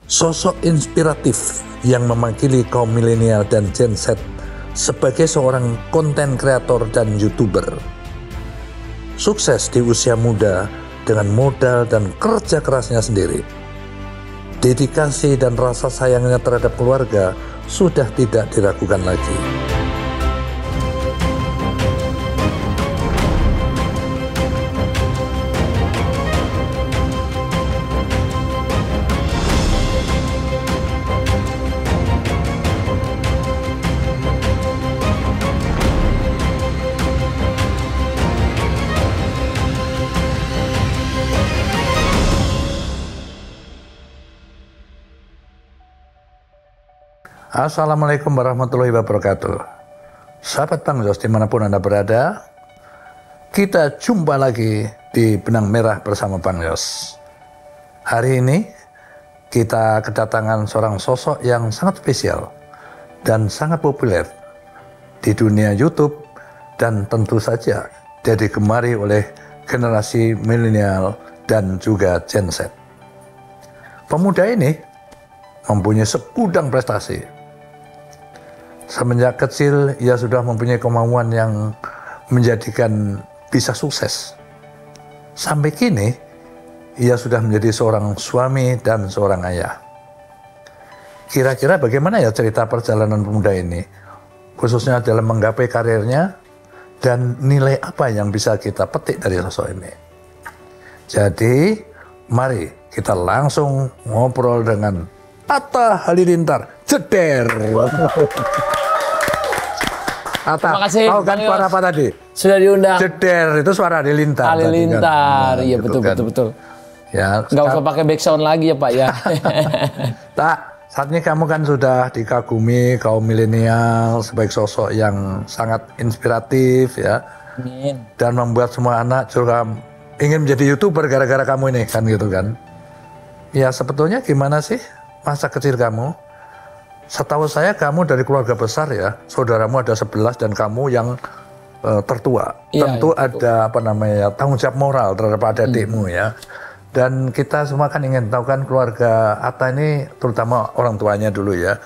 Sosok inspiratif yang mewakili kaum milenial dan Gen Z sebagai seorang konten kreator dan YouTuber. Sukses di usia muda dengan modal dan kerja kerasnya sendiri. Dedikasi dan rasa sayangnya terhadap keluarga sudah tidak diragukan lagi. Assalamualaikum warahmatullahi wabarakatuh. Sahabat Bang Yos dimanapun Anda berada, kita jumpa lagi di Benang Merah bersama Bang Yos. Hari ini kita kedatangan seorang sosok yang sangat spesial dan sangat populer di dunia YouTube dan tentu saja dia digemari oleh generasi milenial dan juga Gen Z. Pemuda ini mempunyai segudang prestasi. Semenjak kecil, ia sudah mempunyai kemauan yang menjadikan bisa sukses. Sampai kini, ia sudah menjadi seorang suami dan seorang ayah. Kira-kira bagaimana ya cerita perjalanan pemuda ini? Khususnya dalam menggapai karirnya, dan nilai apa yang bisa kita petik dari sosok ini. Jadi, mari kita langsung ngobrol dengan Atta Halilintar. Jeder. Atta, tahu kan suara apa tadi? Sudah diundang. Jeder itu suara Halilintar. Halilintar, iya gitu betul. Ya, nggak usah pakai backsound lagi ya Pak ya. Tak, saat ini kamu kan sudah dikagumi kaum milenial sebagai sosok yang sangat inspiratif ya. Amin. Dan membuat semua anak juga ingin menjadi YouTuber gara-gara kamu ini kan gitu kan. Ya sebetulnya gimana sih masa kecil kamu? Setahu saya kamu dari keluarga besar ya, saudaramu ada 11 dan kamu yang tertua. Ya, tentu ada apa namanya tanggung jawab moral terhadap adik-adikmu ya. Dan kita semua kan ingin tahu kan keluarga Atta ini terutama orang tuanya dulu ya.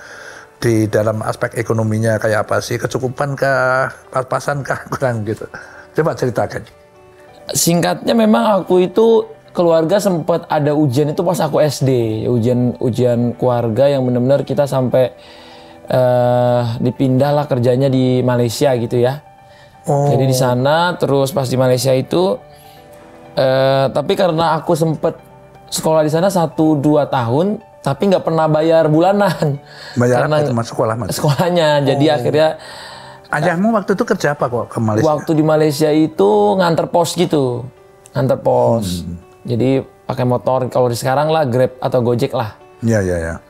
Di dalam aspek ekonominya kayak apa sih, kecukupankah, pas-pasankah, kurang gitu. Coba ceritakan. Singkatnya memang aku itu keluarga sempat ada ujian itu pas aku SD, ujian keluarga yang benar-benar kita sampai dipindah lah kerjanya di Malaysia gitu ya. Oh. Jadi di sana terus pas di Malaysia itu tapi karena aku sempat sekolah di sana 1-2 tahun tapi nggak pernah bayar bulanan. Bayar karena apa? Sekolah mas? Sekolahnya. Jadi akhirnya ayahmu waktu itu kerja apa kok ke Malaysia? Waktu di Malaysia itu nganter pos gitu. Nganter pos. Jadi pakai motor, kalau di sekarang lah Grab atau Gojek lah. Iya.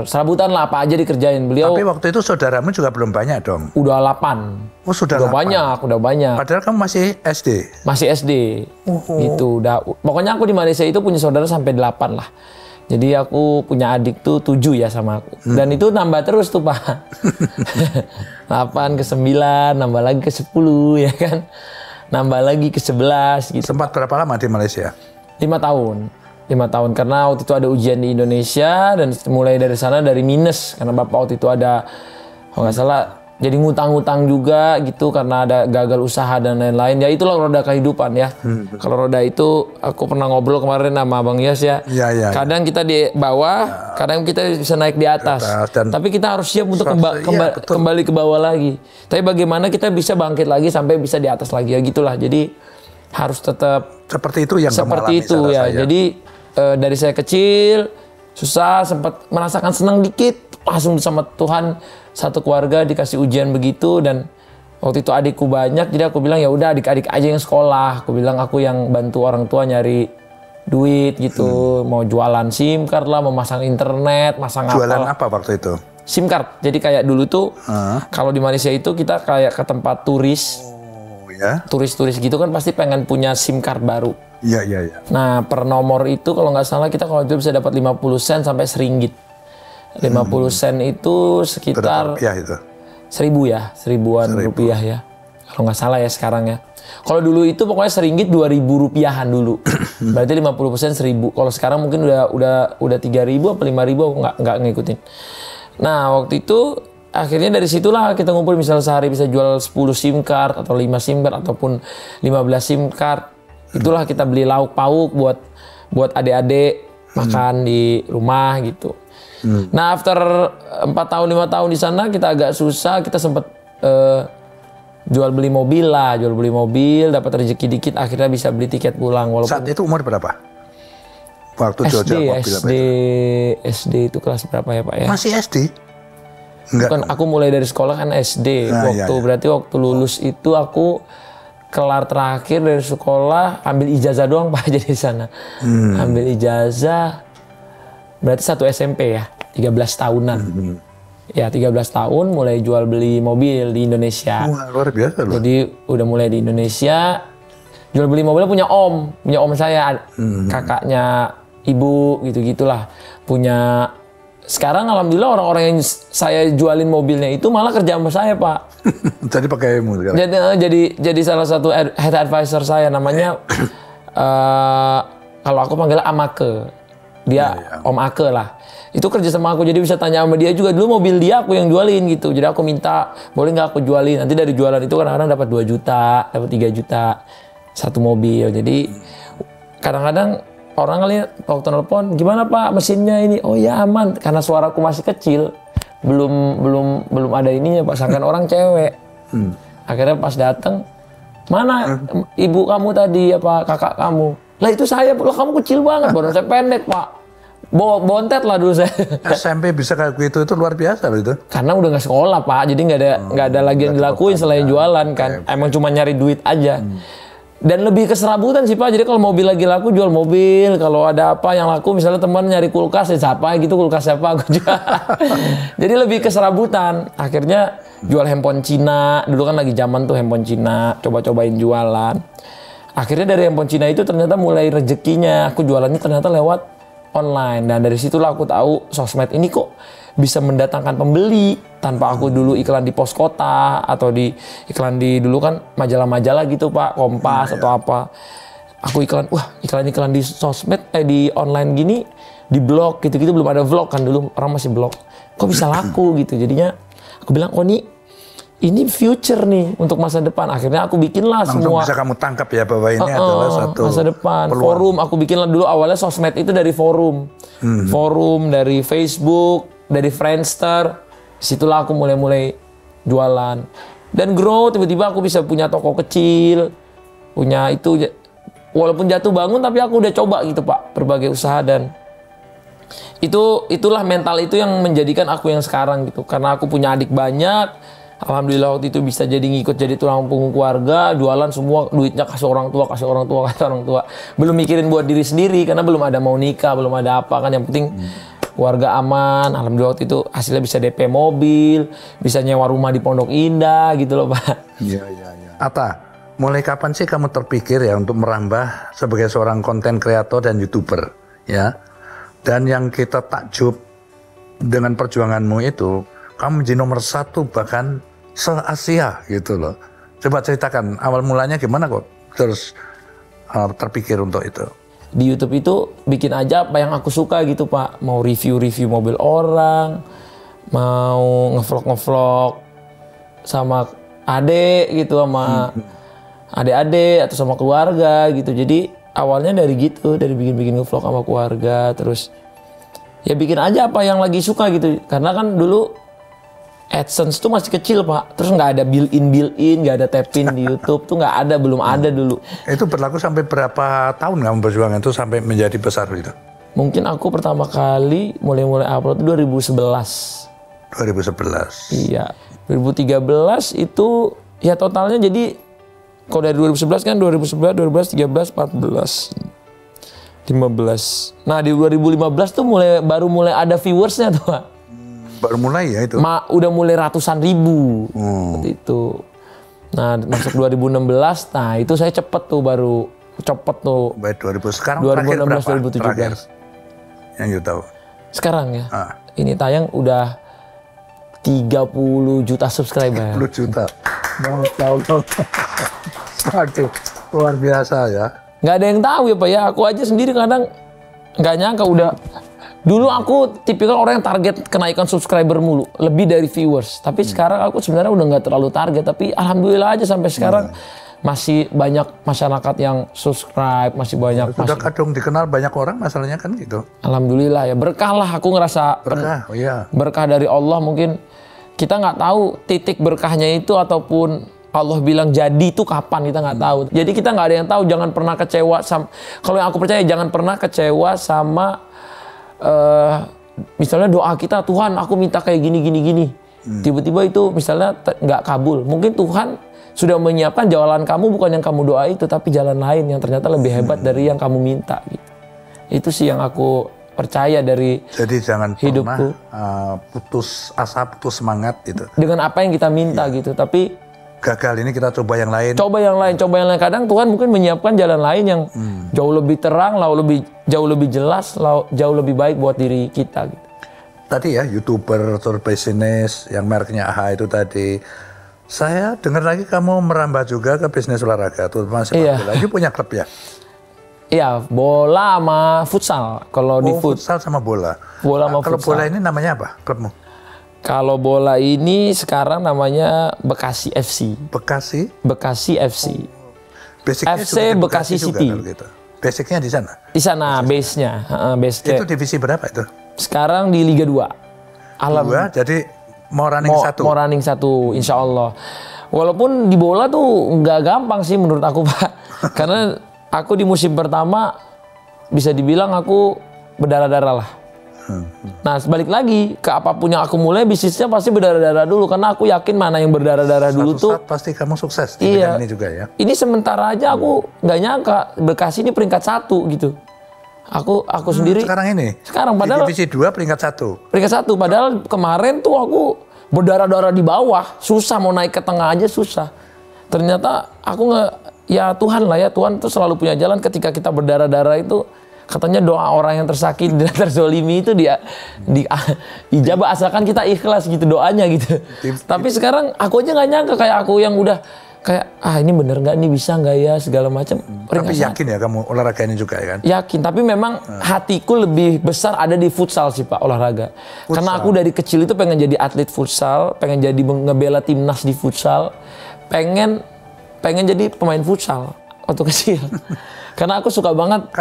Serabutan lah apa aja dikerjain beliau. Tapi waktu itu saudaramu juga belum banyak dong? Udah 8. Oh sudah 8? Udah banyak. Padahal kamu masih SD? Masih SD. Gitu. Pokoknya aku di Malaysia itu punya saudara sampai 8 lah. Jadi aku punya adik tuh 7 ya sama aku. Dan itu nambah terus tuh Pak. 8 ke 9, nambah lagi ke 10 ya kan. Nambah lagi ke 11 gitu. Sempat berapa lama di Malaysia? 5 tahun karena waktu itu ada ujian di Indonesia dan mulai dari sana dari minus karena bapak waktu itu ada kalau nggak salah jadi ngutang-ngutang juga gitu karena ada gagal usaha dan lain-lain ya itulah roda kehidupan ya. Kalau roda itu aku pernah ngobrol kemarin sama Bang Yas ya. Ya. Kadang kita di bawah, kadang kita bisa naik di atas. Tapi kita harus siap untuk kembali ke bawah lagi. Tapi bagaimana kita bisa bangkit lagi sampai bisa di atas lagi ya gitulah. Jadi harus tetap seperti itu yang seperti itu ya. Saya. Jadi dari saya kecil susah sempat merasakan senang dikit langsung sama Tuhan satu keluarga dikasih ujian begitu dan waktu itu adikku banyak jadi aku bilang ya udah adik-adik aja yang sekolah. Aku bilang aku yang bantu orang tua nyari duit gitu mau jualan SIM card lah, memasang internet, masang jualan apa waktu itu? SIM card. Jadi kayak dulu tuh kalau di Malaysia itu kita kayak ke tempat turis. Ya. Turis-turis gitu kan pasti pengen punya SIM card baru. Iya. Nah per nomor itu kalau nggak salah kita kalau itu bisa dapat 50 sen sampai RM1. 50 sen itu sekitar rupiah itu? 1000 ya, 1000-an rupiah ya. Kalau nggak salah ya sekarang ya. Kalau dulu itu pokoknya seringgit 2.000 rupiahan dulu. Berarti 50% 1.000. Kalau sekarang mungkin udah 3.000 apa 5.000 aku nggak ngikutin. Nah, waktu itu akhirnya dari situlah kita ngumpul, misalnya sehari bisa jual 10 SIM card atau 5 SIM card ataupun 15 SIM card. Itulah kita beli lauk pauk buat adik-adik makan di rumah gitu. Nah, after 4 tahun 5 tahun di sana kita agak susah, kita sempat jual beli mobil, dapat rezeki dikit, akhirnya bisa beli tiket pulang. Walaupun saat itu umur berapa? Waktu SD itu kelas berapa ya Pak ya? Masih SD? Enggak. Bukan, aku mulai dari sekolah kan SD. Berarti waktu lulus itu aku kelar terakhir dari sekolah, ambil ijazah doang Pak jadi di sana. Ambil ijazah, berarti 1 SMP ya, 13 tahunan. Ya 13 tahun mulai jual beli mobil di Indonesia. Wah, luar biasa loh. Jadi udah mulai di Indonesia, jual beli mobilnya punya om saya, kakaknya ibu gitu-gitulah. Punya, sekarang alhamdulillah orang-orang yang saya jualin mobilnya itu malah kerja sama saya Pak. Jadi pakai ilmu sekarang. Jadi salah satu head advisor saya, namanya kalau aku panggil Amake. Dia Om Ake lah. Itu kerja sama aku, jadi bisa tanya sama dia juga. Dulu mobil dia aku yang jualin gitu. Jadi aku minta, boleh nggak aku jualin? Nanti dari jualan itu kadang-kadang dapat 2 juta, dapat 3 juta satu mobil. Jadi kadang-kadang orang ngeliat waktu nelpon, gimana Pak mesinnya ini? Oh ya aman, karena suaraku masih kecil. Belum ada ininya Pak, sangkan orang cewek. Akhirnya pas datang, mana ibu kamu tadi, apa kakak kamu? Lah itu saya, lah kamu kecil banget, badan saya pendek Pak. Bontet lah dulu saya. SMP bisa kayak gitu, itu luar biasa loh itu. Karena udah nggak sekolah Pak, jadi nggak ada lagi yang dilakuin selain jualan kan. Emang cuma nyari duit aja. Dan lebih keserabutan sih Pak. Jadi kalau mobil lagi laku, jual mobil. Kalau ada apa yang laku, misalnya teman nyari kulkas, ya siapa gitu, kulkas siapa aku jual. Jadi lebih keserabutan. Akhirnya jual handphone Cina. Dulu kan lagi zaman tuh handphone Cina. Coba-cobain jualan. Akhirnya dari handphone Cina itu ternyata mulai rezekinya. Aku jualannya ternyata lewat online, dan dari situlah aku tahu sosmed ini kok bisa mendatangkan pembeli tanpa aku dulu iklan di pos kota atau di iklan di dulu kan majalah-majalah gitu Pak, Kompas atau apa. Aku iklan di sosmed di online gini, di blog gitu-gitu, belum ada vlog kan dulu, orang masih blog. Kok bisa laku gitu. Jadinya aku bilang, "Oh ini future nih untuk masa depan." Akhirnya aku bikinlah semua. Bisa kamu tangkap ya bahwa ini adalah satu masa depan. peluang. Forum aku bikinlah dulu, awalnya sosmed itu dari forum. Forum dari Facebook, dari Friendster. Situlah aku mulai jualan. Dan grow, tiba-tiba aku bisa punya toko kecil. Punya itu, walaupun jatuh bangun tapi aku udah coba gitu Pak, berbagai usaha. Dan itulah mental itu yang menjadikan aku yang sekarang gitu. Karena aku punya adik banyak. Alhamdulillah waktu itu bisa jadi ngikut jadi tulang punggung keluarga, jualan semua duitnya kasih orang tua. Belum mikirin buat diri sendiri karena belum ada mau nikah, belum ada apa kan, yang penting keluarga aman. Alhamdulillah waktu itu hasilnya bisa DP mobil, bisa nyewa rumah di Pondok Indah gitu loh Pak. Iya. Atta, mulai kapan sih kamu terpikir ya untuk merambah sebagai seorang konten kreator dan YouTuber ya? Dan yang kita takjub dengan perjuanganmu itu, kamu menjadi nomor 1 bahkan se-Asia gitu loh. Coba ceritakan awal mulanya gimana kok terus terpikir untuk itu. Di YouTube itu bikin aja apa yang aku suka gitu Pak. Mau review mobil orang, mau ngevlog sama adek gitu, sama adik-adik atau sama keluarga gitu. Jadi awalnya dari gitu, dari bikin ngevlog sama keluarga, terus ya bikin aja apa yang lagi suka gitu. Karena kan dulu AdSense tuh masih kecil Pak, terus nggak ada built-in, nggak ada tap-in di YouTube tuh nggak ada, belum ada dulu. Itu berlaku sampai berapa tahun kamu perjuangan itu sampai menjadi besar gitu? Mungkin aku pertama kali mulai upload itu 2011. 2011. Iya, 2013 itu ya totalnya, jadi kalau dari 2011 kan 2011, 12, 13, 14, 15. Nah di 2015 tuh baru mulai ada viewersnya tuh Pak. Baru mulai ya itu? Udah mulai ratusan ribu seperti itu. Nah masuk 2016, nah itu saya cepet tuh. Baik 2000, sekarang 2016, 2017. Terakhir yang you tahu? Sekarang ya, ini tayang udah 30 juta subscriber. 30 juta. Waduh, luar biasa ya. Nggak ada yang tahu ya Pak ya. Aku aja sendiri kadang nggak nyangka udah. Dulu aku tipikal orang yang target kenaikan subscriber mulu, lebih dari viewers. Tapi sekarang aku sebenarnya udah nggak terlalu target. Tapi alhamdulillah aja sampai sekarang masih banyak masyarakat yang subscribe, masih banyak. Sudah kadung dikenal banyak orang, masalahnya kan gitu. Alhamdulillah ya, berkah lah. Aku ngerasa Berkah, oh iya. berkah dari Allah. Mungkin kita nggak tahu titik berkahnya itu ataupun Allah bilang jadi itu kapan, kita nggak tahu. Jadi kita nggak ada yang tahu. Jangan pernah kecewa sama. Kalau yang aku percaya, jangan pernah kecewa sama misalnya doa kita, Tuhan aku minta kayak gini. Tiba-tiba itu misalnya nggak kabul. Mungkin Tuhan sudah menyiapkan jalan kamu bukan yang kamu doa itu, tapi jalan lain yang ternyata lebih hebat dari yang kamu minta. Gitu. Itu sih yang aku percaya dari Jadi jangan hidupku. pernah putus asa, putus semangat gitu. Dengan apa yang kita minta gitu. Tapi Gagal ini kita coba yang lain. coba yang lain. Kadang Tuhan mungkin menyiapkan jalan lain yang jauh lebih terang, jauh lebih jelas, jauh lebih baik buat diri kita. Gitu. Tadi ya, YouTuber, tour bisnis, yang mereknya AHA itu tadi. Saya dengar lagi kamu merambah juga ke bisnis olahraga, terutama sepak bola. Ini punya klub ya? Iya, bola sama futsal. Kalau di futsal sama bola. Bola sama Kalau futsal. bola ini namanya apa klubmu? Kalau bola ini sekarang namanya Bekasi FC. Bekasi FC. Basicnya FC juga di Bekasi juga, City. kalau gitu. Basicnya di sana? Di sana base-nya. Base Itu divisi berapa itu? sekarang di Liga 2. Dua, jadi mau running satu? Mau running 1, insya Allah. Walaupun di bola tuh nggak gampang sih menurut aku Pak. Karena aku di musim pertama bisa dibilang aku berdarah-darah lah. Nah, balik lagi ke apapun yang aku mulai, bisnisnya pasti berdarah-darah dulu. Karena aku yakin mana yang berdarah-darah dulu tuh. Saat pasti kamu sukses di bidang ini juga ya? Ini sementara aja aku nggak nyangka Bekasi ini peringkat 1 gitu. Aku sendiri. Sekarang ini? Sekarang padahal. Di divisi 2 peringkat 1? Peringkat 1, padahal kemarin tuh aku berdarah-darah di bawah. Susah mau naik ke tengah aja susah. Ternyata aku nggak, ya Tuhan lah ya. Tuhan tuh selalu punya jalan ketika kita berdarah-darah itu. Katanya doa orang yang tersakiti dan terzolimi itu dijabah asalkan kita ikhlas gitu doanya gitu. Tapi sekarang aku aja nggak nyangka kayak aku yang udah kayak ini bener nggak, ini bisa nggak ya segala macam. Tapi yakin ya kamu olahraga ini juga ya kan? Yakin, tapi memang hatiku lebih besar ada di futsal sih Pak, olahraga. Karena aku dari kecil itu pengen jadi atlet futsal, pengen jadi ngebela timnas di futsal, pengen jadi pemain futsal waktu kecil. Karena aku suka banget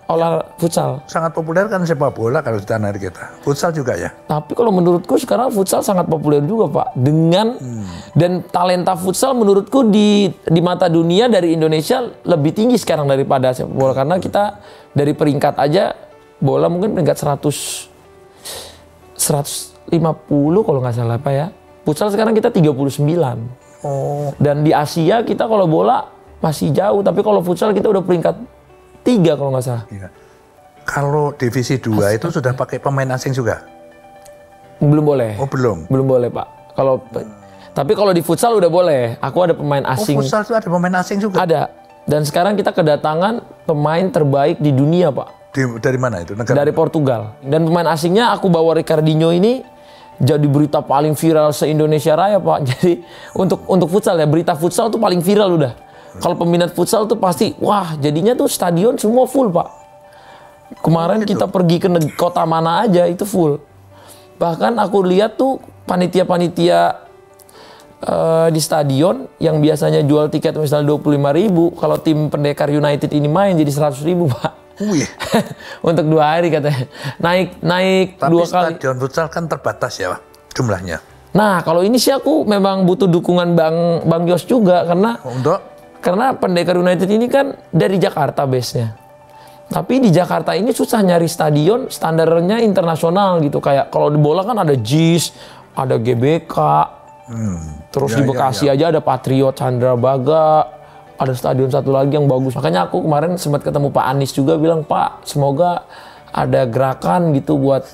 olah futsal. Sangat populer kan sepak bola kalau di tanah air kita. Futsal juga ya? Tapi kalau menurutku sekarang futsal sangat populer juga Pak. Dan talenta futsal menurutku di mata dunia dari Indonesia lebih tinggi sekarang daripada sepak bola. Karena kita dari peringkat aja bola mungkin peringkat 150 kalau nggak salah Pak ya. Futsal sekarang kita 39. Dan di Asia kita kalau bola masih jauh, tapi kalau futsal kita udah peringkat 3 kalau nggak salah. Iya. Kalau divisi 2 itu sudah pakai pemain asing juga? Belum boleh. Oh belum? Belum boleh Pak. Tapi kalau di futsal udah boleh. Aku ada pemain asing. Oh futsal itu ada pemain asing juga? Ada. Dan sekarang kita kedatangan pemain terbaik di dunia Pak. Dari mana itu? Negara dari Portugal. Dan pemain asingnya aku bawa Ricardinho ini jadi berita paling viral se-Indonesia Raya Pak. Jadi untuk futsal ya, berita futsal tuh paling viral udah. Kalau peminat futsal tuh pasti, wah jadinya tuh stadion semua full Pak. Kemarin kita pergi ke kota mana aja itu full. Bahkan aku lihat tuh panitia-panitia di stadion yang biasanya jual tiket misalnya 25.000, kalau tim Pendekar United ini main jadi 100.000 Pak. Untuk 2 hari katanya. Naik tapi 2 kali. Stadion futsal kan terbatas ya jumlahnya. Nah kalau ini sih aku memang butuh dukungan Bang Yos juga karena Pendekar United ini kan dari Jakarta base-nya. Tapi di Jakarta ini susah nyari stadion standarnya internasional gitu. Kayak kalau di bola kan ada JIS, ada GBK, terus di Bekasi aja ada Patriot Candrabaga, ada stadion satu lagi yang bagus. Makanya aku kemarin sempat ketemu Pak Anies juga bilang, Pak semoga ada gerakan gitu buat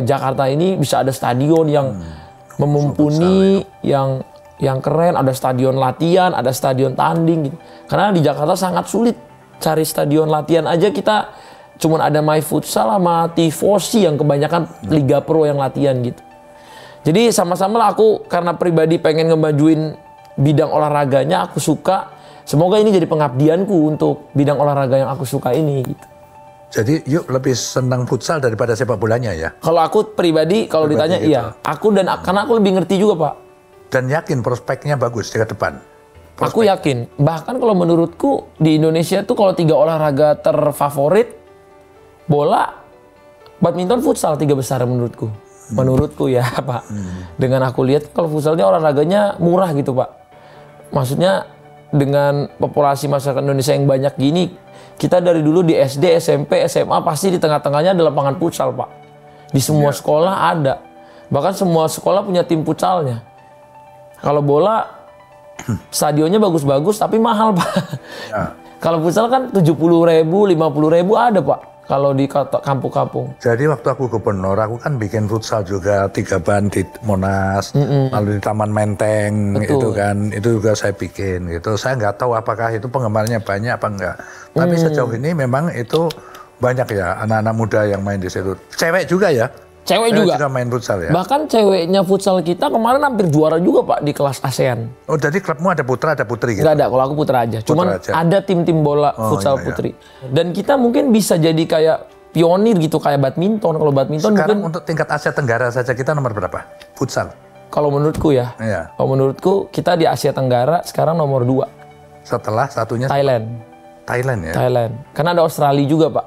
Jakarta ini bisa ada stadion yang memumpuni, yang keren, ada stadion latihan, ada stadion tanding gitu. Karena di Jakarta sangat sulit cari stadion latihan aja, kita cuman ada My Futsal sama Tifosi yang kebanyakan Liga Pro yang latihan gitu. Jadi sama-sama lah aku karena pribadi pengen ngemajuin bidang olahraganya, aku suka semoga ini jadi pengabdianku untuk bidang olahraga yang aku suka ini gitu. Jadi yuk lebih senang futsal daripada sepak bolanya ya? Kalau aku pribadi kalau ditanya gitu. iya, karena aku lebih ngerti juga Pak. Dan yakin prospeknya bagus di depan? Aku yakin, bahkan kalau menurutku di Indonesia tuh kalau 3 olahraga terfavorit, bola, badminton, futsal 3 besar menurutku. Menurutku ya Pak. Dengan aku lihat kalau futsalnya olahraganya murah gitu Pak. Maksudnya dengan populasi masyarakat Indonesia yang banyak gini, kita dari dulu di SD, SMP, SMA pasti di tengah-tengahnya ada lapangan futsal Pak. Di semua sekolah ada. Bahkan semua sekolah punya tim futsalnya. Kalau bola, stadionnya bagus-bagus tapi mahal Pak. Ya. Kalau futsal kan 70.000, 50.000 ada Pak. Kalau di kampung-kampung. Jadi waktu aku gubernur, aku kan bikin futsal juga 3 ban di Monas, lalu di Taman Menteng. Betul. Itu juga saya bikin gitu. Saya nggak tahu apakah itu penggemarnya banyak apa enggak. Tapi sejauh ini memang itu banyak ya anak-anak muda yang main di situ. Cewek juga ya? Cewek juga main futsal ya? Bahkan ceweknya futsal kita kemarin hampir juara juga Pak di kelas ASEAN. Oh jadi klubmu ada putra ada putri gitu? Nggak ada, kalau aku putra aja. Cuman ada tim-tim bola futsal putri. Dan kita mungkin bisa jadi kayak pionir gitu kayak badminton. Kalau badminton sekarang mungkin untuk tingkat Asia Tenggara saja kita nomor berapa? Futsal? Kalau menurutku ya. Iya. Kalau menurutku kita di Asia Tenggara sekarang nomor 2. Setelah satunya? Thailand ya? Thailand. Karena ada Australia juga Pak.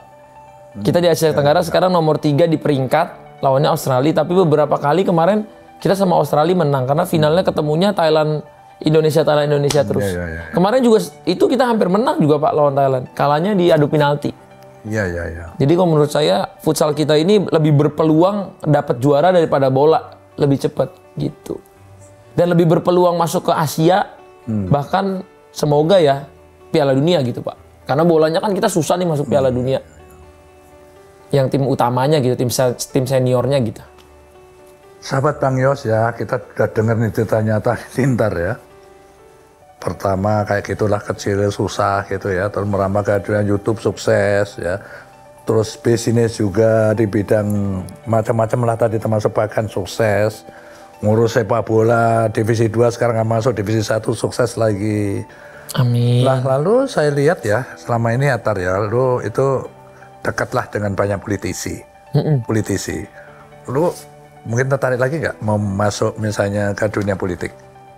Kita di Asia Tenggara sekarang nomor 3 di peringkat. Lawannya Australia, tapi beberapa kali kemarin kita sama Australia menang karena finalnya ketemunya Thailand Indonesia terus. Ya. Kemarin juga itu kita hampir menang juga Pak lawan Thailand. Kalahnya di adu penalti. Iya. Jadi kalau menurut saya futsal kita ini lebih berpeluang dapat juara daripada bola, lebih cepat gitu. Dan lebih berpeluang masuk ke Asia, bahkan semoga ya Piala Dunia gitu Pak. Karena bolanya kan kita susah nih masuk Piala Dunia. Yang tim utamanya gitu, tim seniornya gitu. Sahabat Bang Yos ya, kita udah dengar nih ceritanya Lintar ya. Pertama kayak gitulah kecil susah gitu ya, terus merambah ke dunia YouTube sukses ya. Terus bisnis juga di bidang macam-macam lah tadi termasuk bahkan sukses. Ngurus sepak bola divisi 2 sekarang nggak masuk divisi 1 sukses lagi. Amin. Lah lalu saya lihat ya selama ini Atar ya, lalu itu dekatlah dengan banyak politisi. Lu mungkin tertarik lagi nggak mau masuk misalnya ke dunia politik?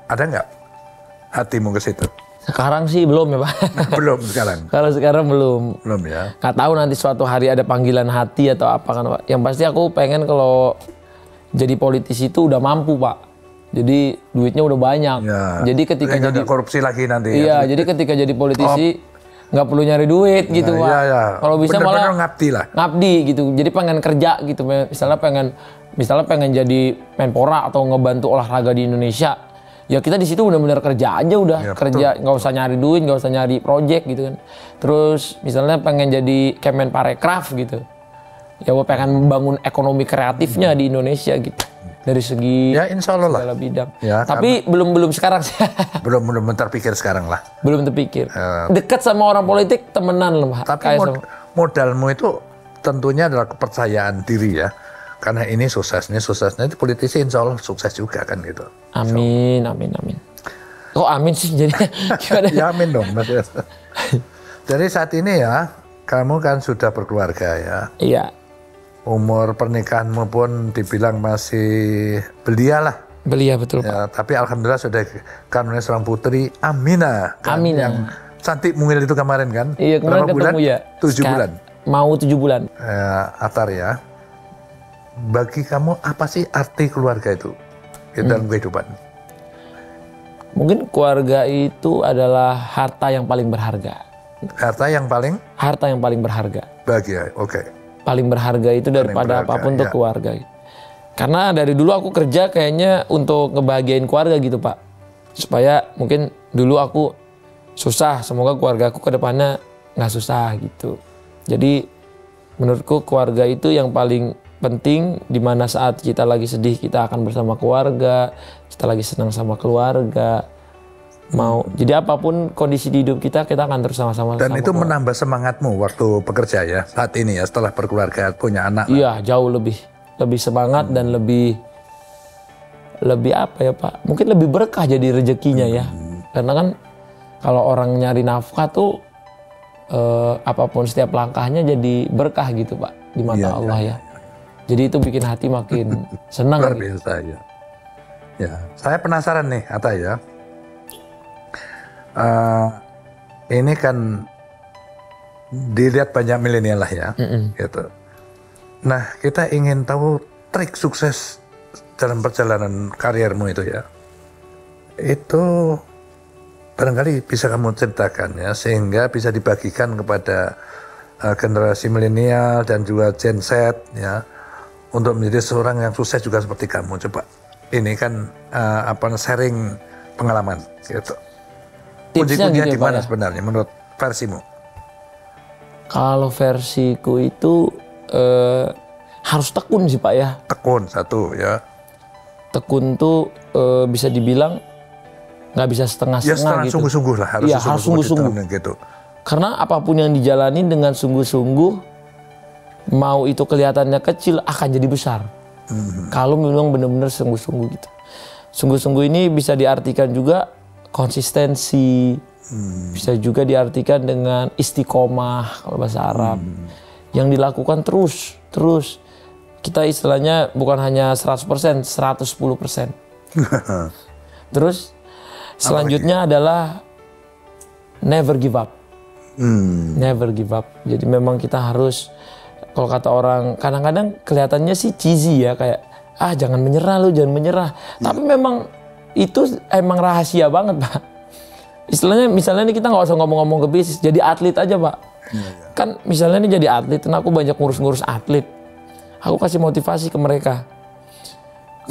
Ada nggak hatimu ke situ? Sekarang sih belum ya Pak. Belum sekarang? Kalau sekarang belum. Belum ya? Nggak tahu nanti suatu hari ada panggilan hati atau apa kan Pak. Yang pasti aku pengen kalau jadi politisi itu udah mampu Pak. Jadi duitnya udah banyak. Ya. Jadi ketika jadi korupsi lagi nanti. Iya, jadi ketika jadi politisi nggak perlu nyari duit gitu Pak. Iya. Kalau bisa bener-bener malah ngabdi gitu. Jadi pengen kerja gitu. Misalnya pengen jadi Menpora atau ngebantu olahraga di Indonesia. Ya kita di situ benar-benar kerja aja udah. Ya, kerja, nggak usah nyari duit, nggak usah nyari project gitu kan. Terus misalnya pengen jadi Kemenparekraf gitu. Ya gue pengen membangun ekonomi kreatifnya di Indonesia gitu. Dari segi ya insya Allah lah. segala bidang. Ya, tapi belum sekarang sih. belum terpikir sekarang lah. Belum terpikir. Dekat sama orang politik temenan lah. Tapi modalmu itu tentunya adalah kepercayaan diri ya. Karena ini suksesnya itu politisi insya Allah sukses juga kan gitu. Amin. Oh amin sih jadi. Ya amin dong Mas. Jadi saat ini ya kamu kan sudah berkeluarga ya. Iya. Umur pernikahanmu pun dibilang masih belia lah. Belia betul ya, Pak. Tapi alhamdulillah sudah karuniai seorang putri Amina. Kan, Amina. Yang cantik mungil itu kemarin kan. Iya kemarin ketemu bulan? Ya. 7 bulan. Mau 7 bulan. Atar ya. Bagi kamu apa sih arti keluarga itu dalam kehidupan? Mungkin keluarga itu adalah harta yang paling berharga. Harta yang paling berharga. Bahagia, oke. Paling berharga itu daripada apapun tuh keluarga. Karena dari dulu aku kerja kayaknya untuk ngebahagiain keluarga gitu Pak. Supaya mungkin dulu aku susah, semoga keluarga aku ke depannya nggak susah gitu. Jadi menurutku keluarga itu yang paling penting, di mana saat kita lagi sedih kita akan bersama keluarga, kita lagi senang sama keluarga. Jadi apapun kondisi di hidup kita akan terus sama-sama. Dan itu menambah semangatmu waktu bekerja ya saat ini ya setelah berkeluarga punya anak. Iya jauh lebih semangat dan lebih apa ya Pak? Mungkin lebih berkah jadi rezekinya ya. Karena kan kalau orang nyari nafkah tuh apapun setiap langkahnya jadi berkah gitu Pak di mata Allah ya. Jadi itu bikin hati makin senang. Luar biasa ya. Ya, saya penasaran nih Atta ya. Ini kan dilihat banyak milenial lah ya, gitu. Nah, kita ingin tahu trik sukses dalam perjalanan kariermu itu ya. Itu barangkali bisa kamu ceritakan ya, sehingga bisa dibagikan kepada generasi milenial dan juga Gen Z ya, untuk menjadi seorang yang sukses juga seperti kamu. Coba, ini kan sharing pengalaman gitu. Kunci-kuncinya gitu, di mana ya? sebenarnya menurut versimu? Kalau versiku itu harus tekun sih Pak ya. Tekun satu ya. Tekun tuh bisa dibilang nggak bisa setengah-setengah Ya setengah gitu. sungguh-sungguh lah, harus Iya, harus sungguh-sungguh gitu. Karena apapun yang dijalani dengan sungguh-sungguh, mau itu kelihatannya kecil akan jadi besar. Kalau memang benar-benar sungguh-sungguh gitu. Sungguh-sungguh ini bisa diartikan juga konsistensi, bisa juga diartikan dengan istiqomah kalau bahasa Arab. Yang dilakukan terus. Kita istilahnya bukan hanya 100%, 110%. Terus selanjutnya adalah never give up. Never give up. Jadi memang kita harus, kalau kata orang, kadang-kadang kelihatannya sih cheesy ya, kayak jangan menyerah lu, jangan menyerah. Tapi memang itu emang rahasia banget Pak. Istilahnya misalnya ini kita nggak usah ngomong-ngomong ke bisnis, jadi atlet aja Pak. Kan misalnya ini jadi atlet, dan aku banyak ngurus-ngurus atlet. Aku kasih motivasi ke mereka.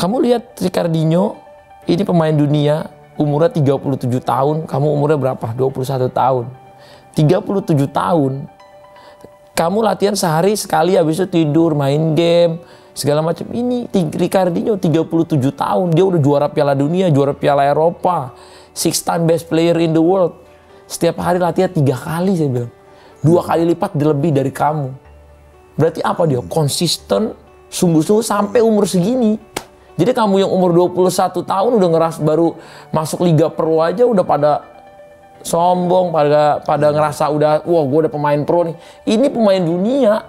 Kamu lihat Ricardinho, ini pemain dunia, umurnya 37 tahun, kamu umurnya berapa? 21 tahun. 37 tahun. Kamu latihan sehari sekali, habis itu tidur, main game, segala macam. Ini Ricardinho 37 tahun, dia udah juara Piala Dunia, juara Piala Eropa, 6-time best player in the world. Setiap hari latihan 3 kali saya bilang. 2 kali lipat lebih dari kamu. Berarti apa dia? Konsisten, sungguh-sungguh sampai umur segini. Jadi kamu yang umur 21 tahun udah baru masuk Liga Pro aja udah pada sombong, pada ngerasa wah gue udah pemain pro nih. Ini pemain dunia,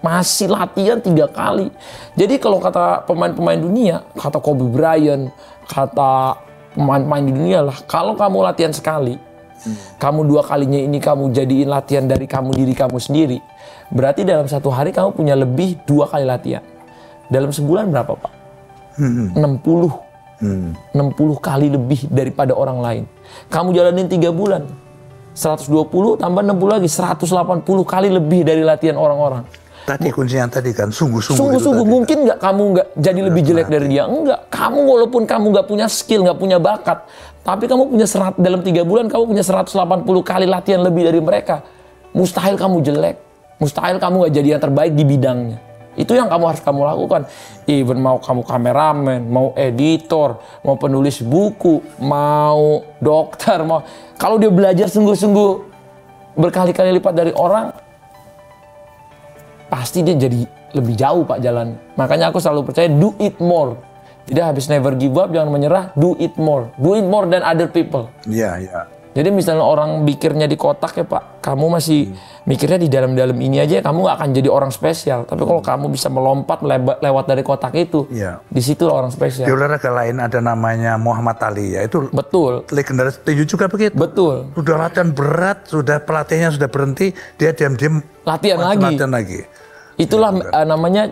masih latihan 3 kali. Jadi kalau kata pemain-pemain dunia, kata Kobe Bryant, kata pemain-pemain di dunia lah, kalau kamu latihan sekali, kamu 2 kalinya ini kamu jadiin latihan dari diri kamu sendiri, berarti dalam 1 hari kamu punya lebih 2 kali latihan. Dalam sebulan berapa Pak? 60 kali lebih daripada orang lain. Kamu jalanin 3 bulan, 120 tambah 60 lagi, 180 kali lebih dari latihan orang-orang. Tadi kuncinya tadi kan sungguh-sungguh. Sungguh-sungguh, mungkin nggak kamu nggak jadi lebih jelek dari dia? Enggak. Kamu walaupun kamu nggak punya skill, nggak punya bakat, tapi kamu punya dalam 3 bulan kamu punya 180 kali latihan lebih dari mereka. Mustahil kamu jelek. Mustahil kamu nggak jadi yang terbaik di bidangnya. Itu yang kamu harus lakukan. Even mau kamu kameramen, mau editor, mau penulis buku, mau dokter, kalau dia belajar sungguh-sungguh berkali-kali lipat dari orang, pasti dia jadi lebih jauh Pak jalan. Makanya aku selalu percaya do it more. Jadi habis never give up, jangan menyerah, do it more. Do it more than other people. Iya, iya. Jadi misalnya orang mikirnya di kotak ya Pak, kamu masih mikirnya di dalam-dalam ini aja, kamu nggak akan jadi orang spesial. Tapi kalau kamu bisa melompat lewat dari kotak itu, di situ orang spesial. Di olahraga lain ada namanya Muhammad Ali, ya itu betul. Legendaris tinju juga begitu. Betul. Sudah latihan berat, sudah pelatihnya sudah berhenti, dia diam-diam latihan lagi. Itulah namanya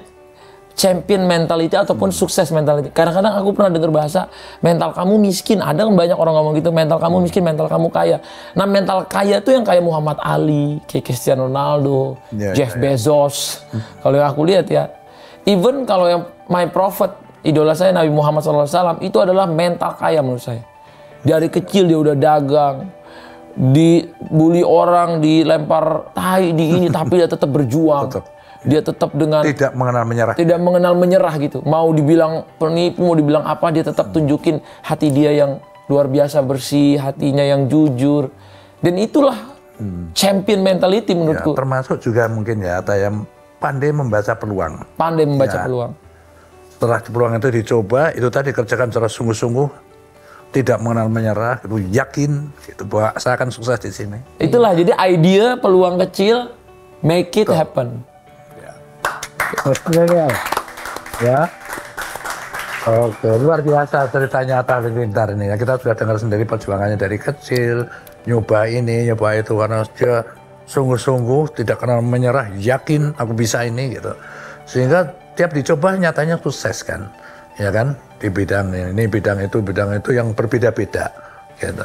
champion mentality ataupun sukses mentality. Kadang-kadang aku pernah dengar bahasa mental kamu miskin. Ada banyak orang ngomong gitu, mental kamu miskin, mental kamu kaya. Nah, mental kaya tuh yang kayak Muhammad Ali, kayak Cristiano Ronaldo, Jeff Bezos. Kalau yang aku lihat ya, even kalau yang my prophet, idola saya Nabi Muhammad SAW, itu adalah mental kaya menurut saya. Dari kecil dia udah dagang, dibully orang, dilempar tai di ini, tapi dia tetap berjuang. Dia tetap dengan tidak mengenal menyerah gitu. Mau dibilang penipu, mau dibilang apa, dia tetap tunjukin hati dia yang luar biasa bersih, hatinya yang jujur. Dan itulah champion mentality menurutku. Ya, termasuk juga mungkin ya, yang pandai membaca peluang. Pandai membaca peluang. Setelah peluang itu dicoba, itu tadi kerjakan secara sungguh-sungguh, tidak mengenal menyerah, itu yakin gitu bahwa saya akan sukses di sini. Itulah jadi idea peluang kecil make it happen. Ya. Oke, luar biasa ceritanya Atta Halilintar ini. Ya, kita sudah dengar sendiri perjuangannya dari kecil, nyoba ini, nyoba itu karena dia sungguh-sungguh tidak kenal menyerah, yakin aku bisa ini gitu. Sehingga tiap dicoba nyatanya sukses kan. Ya kan? Di bidang ini, bidang itu yang berbeda-beda gitu.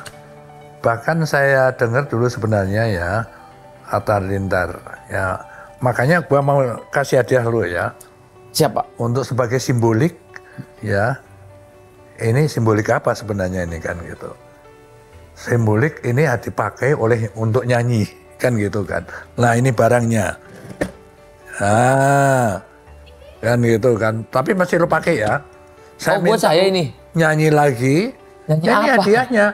Bahkan saya dengar dulu sebenarnya ya Atta Halilintar ya. Makanya gua mau kasih hadiah lu ya. Siapa? Untuk sebagai simbolik ya. Ini simbolik apa sebenarnya ini kan gitu. Simbolik ini dipakai untuk nyanyi kan gitu kan. Nah, ini barangnya. Ah. Kan gitu kan. Tapi masih lu pakai ya. Buat saya ini. Nyanyi lagi. Nyanyi ini apa? hadiahnya.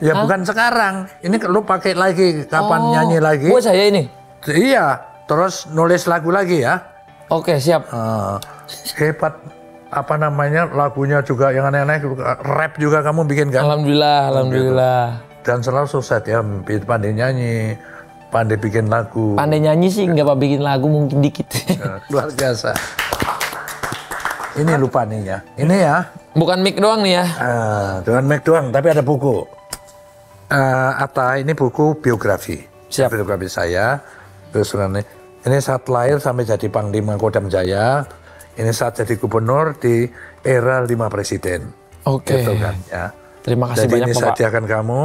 Ya bukan sekarang. Ini lu pakai lagi. Kapan nyanyi lagi? Buat saya ini. Iya. Terus nulis lagu lagi ya. Oke, siap. Hebat. Apa namanya, lagunya juga yang aneh-aneh, rap juga kamu bikin kan? Alhamdulillah. Dan selalu sukses ya, pandai nyanyi, pandai bikin lagu. Pandai nyanyi sih nggak apa bikin lagu mungkin dikit. Luar biasa. Ini lupa nih ya, ini ya. Bukan mic doang nih ya. Dengan mic doang, tapi ada buku. Atta, ini buku biografi. Siap. Biografi saya. Terus ini saat lahir sampai jadi Panglima Kodam Jaya. Ini saat jadi gubernur di era 5 presiden. Oke. Gitu kan, ya. Terima kasih jadi banyak ini Bapak. saya hadiahkan kamu.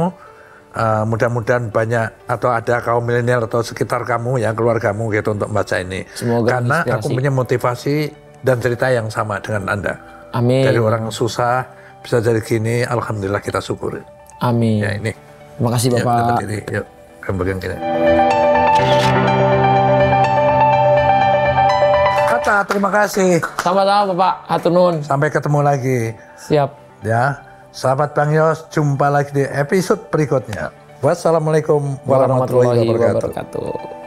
Mudah-mudahan banyak atau ada kaum milenial atau sekitar kamu ya, keluargamu gitu untuk membaca ini. Semoga karena inspirasi. aku punya motivasi dan cerita yang sama dengan Anda. Amin. Dari orang susah bisa jadi gini, alhamdulillah kita syukur. Amin. Ya ini. Terima kasih Bapak. Yuk, dapat ini. Yuk, bagian kita. Atta, terima kasih. Sama-sama Bapak. Hatur nuhun. Sampai ketemu lagi. Siap. Ya, sahabat Bang Yos, jumpa lagi di episode berikutnya. Wassalamualaikum warahmatullahi wabarakatuh.